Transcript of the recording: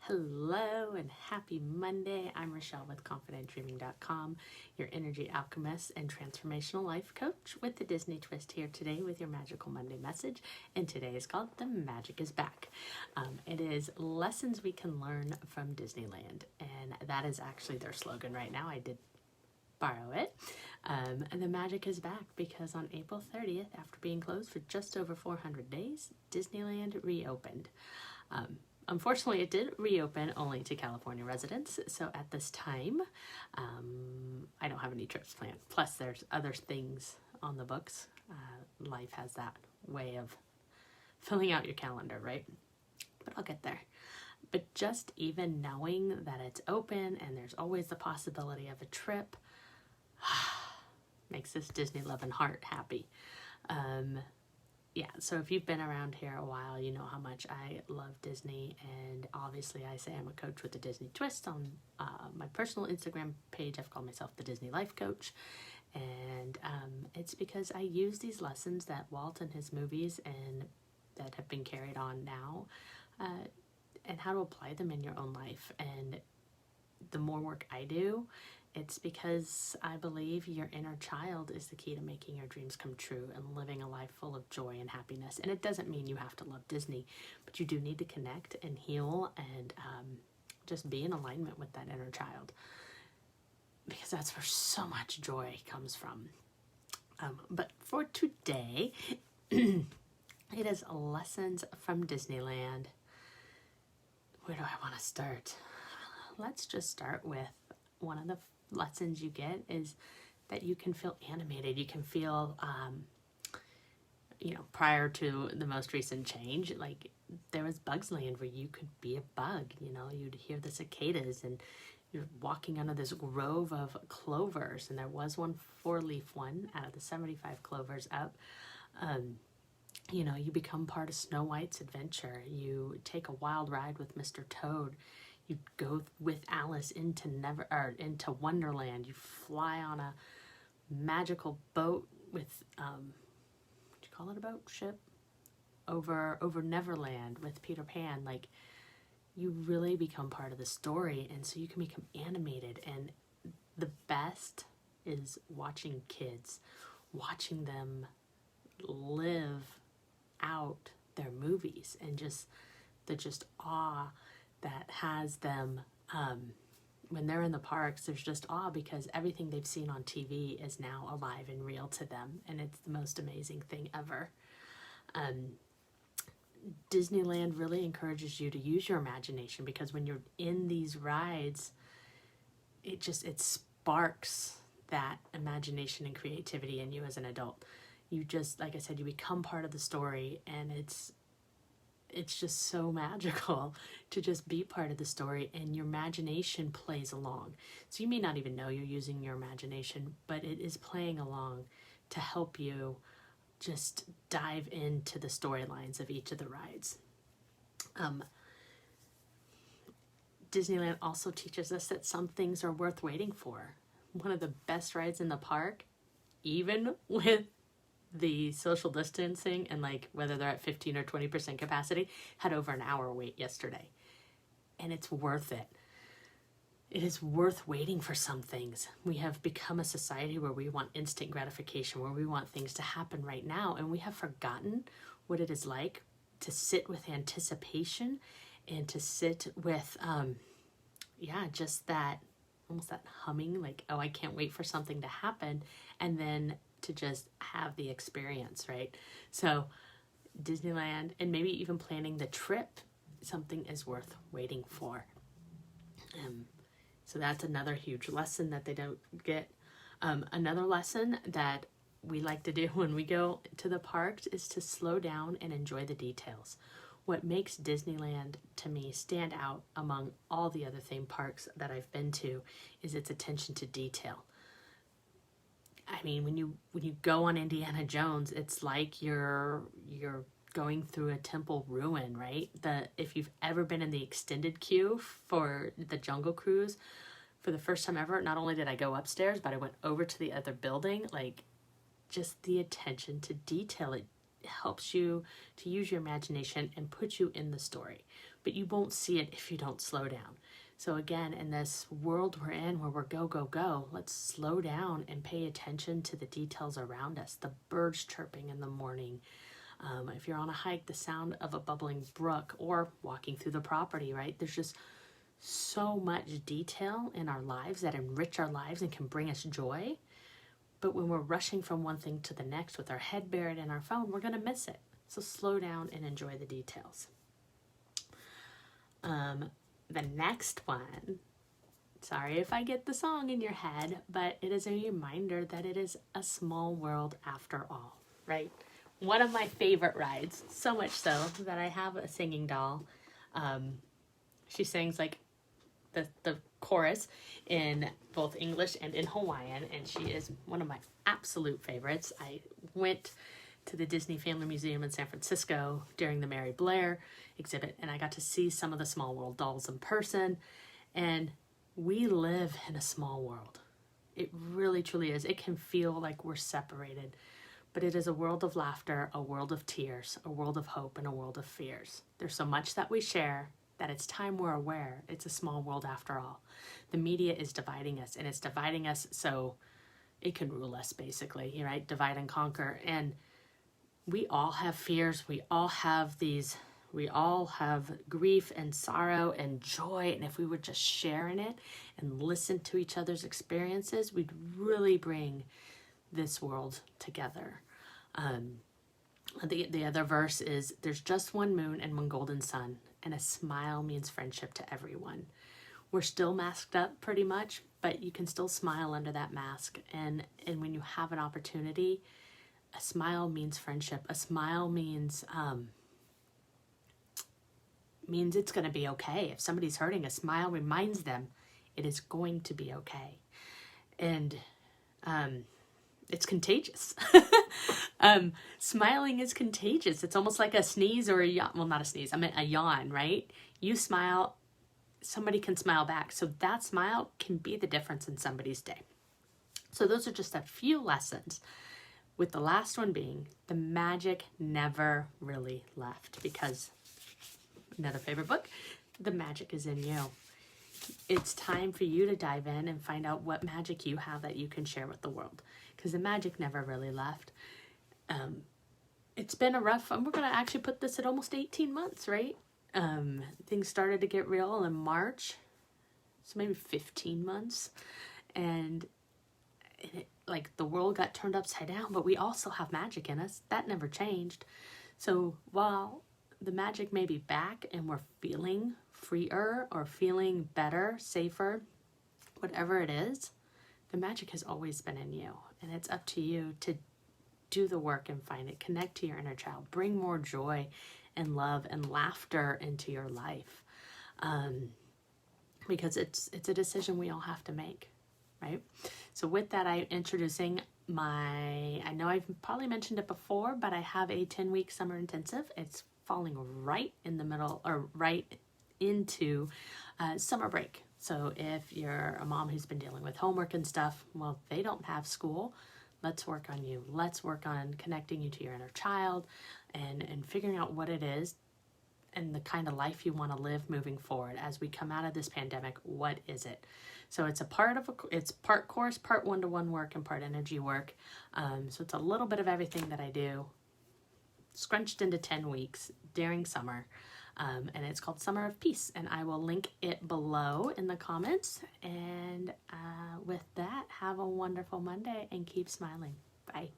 Hello and happy Monday. I'm Rochelle with ConfidentDreaming.com, your energy alchemist and transformational life coach with the Disney twist here today with your Magical Monday message. And today is called The Magic is Back. It is lessons we can learn from Disneyland. And that is actually their slogan right now. I did borrow it. And the magic is back because on April 30th, after being closed for just over 400 days, Disneyland reopened. Unfortunately, it did reopen only to California residents, so at this time, I don't have any trips planned. Plus, there's other things on the books. Life has that way of filling out your calendar, right? But I'll get there. But just even knowing that it's open and there's always the possibility of a trip makes this Disney loving heart happy. Yeah, so if you've been around here a while, you know how much I love Disney, and obviously I say I'm a coach with the Disney twist. On my personal Instagram page, I've called myself the Disney Life Coach, and it's because I use these lessons that Walt and his movies and that have been carried on now, and how to apply them in your own life. And the more work I do, it's because I believe your inner child is the key to making your dreams come true and living a life full of joy and happiness. And it doesn't mean you have to love Disney, but you do need to connect and heal and just be in alignment with that inner child, because that's where so much joy comes from. But for today, it is lessons from Disneyland. Where do I want to start? Let's just start with one of the lessons you get is that you can feel animated. You can feel, prior to the most recent change, like there was Bugs Land where you could be a bug, you'd hear the cicadas and you're walking under this grove of clovers, and there was one 4-leaf one out of the 75 clovers up. You become part of Snow White's adventure. You take a wild ride with Mr. Toad. You go with Alice into Wonderland. You fly on a magical boat with, what do you call it, a boat? Ship? Over Neverland with Peter Pan. Like, you really become part of the story, and so you can become animated. And the best is watching kids, watching them live out their movies, and just the awe that has them when they're in the parks. There's just awe because everything they've seen on TV is now alive and real to them, and it's the most amazing thing ever. Disneyland really encourages you to use your imagination, because when you're in these rides, it sparks that imagination and creativity in you as an adult. You just, like I said, you become part of the story, and it's just so magical to just be part of the story, and your imagination plays along. So you may not even know you're using your imagination, but it is playing along to help you just dive into the storylines of each of the rides. Disneyland also teaches us that some things are worth waiting for. One of the best rides in the park, even with the social distancing and whether they're at 15 or 20% capacity, had over an hour wait yesterday. And it's worth it. It is worth waiting for some things. We have become a society where we want instant gratification, where we want things to happen right now, and we have forgotten what it is like to sit with anticipation and to sit with, just that, almost that humming, oh, I can't wait for something to happen, and then to just have the experience, right? So Disneyland, and maybe even planning the trip, something is worth waiting for. So that's another huge lesson that they don't get. Another lesson that we like to do when we go to the parks is to slow down and enjoy the details. What makes Disneyland, to me, stand out among all the other theme parks that I've been to is its attention to detail. I mean, when you go on Indiana Jones, it's like you're going through a temple ruin, right? If you've ever been in the extended queue for the Jungle Cruise, for the first time ever, not only did I go upstairs, but I went over to the other building. Just the attention to detail, it helps you to use your imagination and put you in the story. but you won't see it if you don't slow down. So again, in this world we're in where we're go, go, go, let's slow down and pay attention to the details around us. The birds chirping in the morning. If you're on a hike, the sound of a bubbling brook, or walking through the property, right? There's just so much detail in our lives that enrich our lives and can bring us joy. But when we're rushing from one thing to the next with our head buried in our phone, we're going to miss it. So slow down and enjoy the details. The next one, sorry if I get the song in your head, but it is a reminder that it is a small world after all, right? One of my favorite rides, so much so that I have a singing doll. She sings like the chorus in both English and in Hawaiian, and she is one of my absolute favorites. I went to the Disney Family Museum in San Francisco during the Mary Blair exhibit, and I got to see some of the Small World dolls in person, and we live in a small world. It really, truly is. It can feel like we're separated, but it is a world of laughter, a world of tears, a world of hope, and a world of fears. There's so much that we share that it's time we're aware it's a small world after all. The media is dividing us, and it's dividing us so it can rule us, basically, right? Divide and conquer. And we all have fears. We all have grief and sorrow and joy. And if we would just share in it and listen to each other's experiences, we'd really bring this world together. The other verse is, there's just one moon and one golden sun, and a smile means friendship to everyone. We're still masked up pretty much, but you can still smile under that mask. And when you have an opportunity, a smile means friendship. A smile means it's going to be okay. If somebody's hurting, a smile reminds them it is going to be okay. And it's contagious. Smiling is contagious. It's almost like a sneeze or a yawn. Well, not a sneeze. I meant a yawn, right? You smile, somebody can smile back. So that smile can be the difference in somebody's day. So those are just a few lessons, with the last one being the magic never really left, because another favorite book, the magic is in you. It's time for you to dive in and find out what magic you have that you can share with the world, because the magic never really left. It's been a rough, we're going to actually put this at almost 18 months, right? Things started to get real in March, so maybe 15 months. And like the world got turned upside down, but we also have magic in us. That never changed. So while the magic may be back and we're feeling freer or feeling better, safer, whatever it is, the magic has always been in you. And it's up to you to do the work and find it. Connect to your inner child. Bring more joy and love and laughter into your life. Because it's a decision we all have to make, right? So with that, I'm introducing I know I've probably mentioned it before, but I have a 10-week summer intensive. It's falling right in the middle, or right into summer break. So if you're a mom who's been dealing with homework and stuff, well, they don't have school. Let's work on you. Let's work on connecting you to your inner child and figuring out what it is and the kind of life you want to live moving forward as we come out of this pandemic. What is it? So it's it's part course, part one-to-one work, and part energy work. So it's a little bit of everything that I do, scrunched into 10 weeks during summer. And it's called Summer of Peace, and I will link it below in the comments. And with that, have a wonderful Monday and keep smiling. Bye.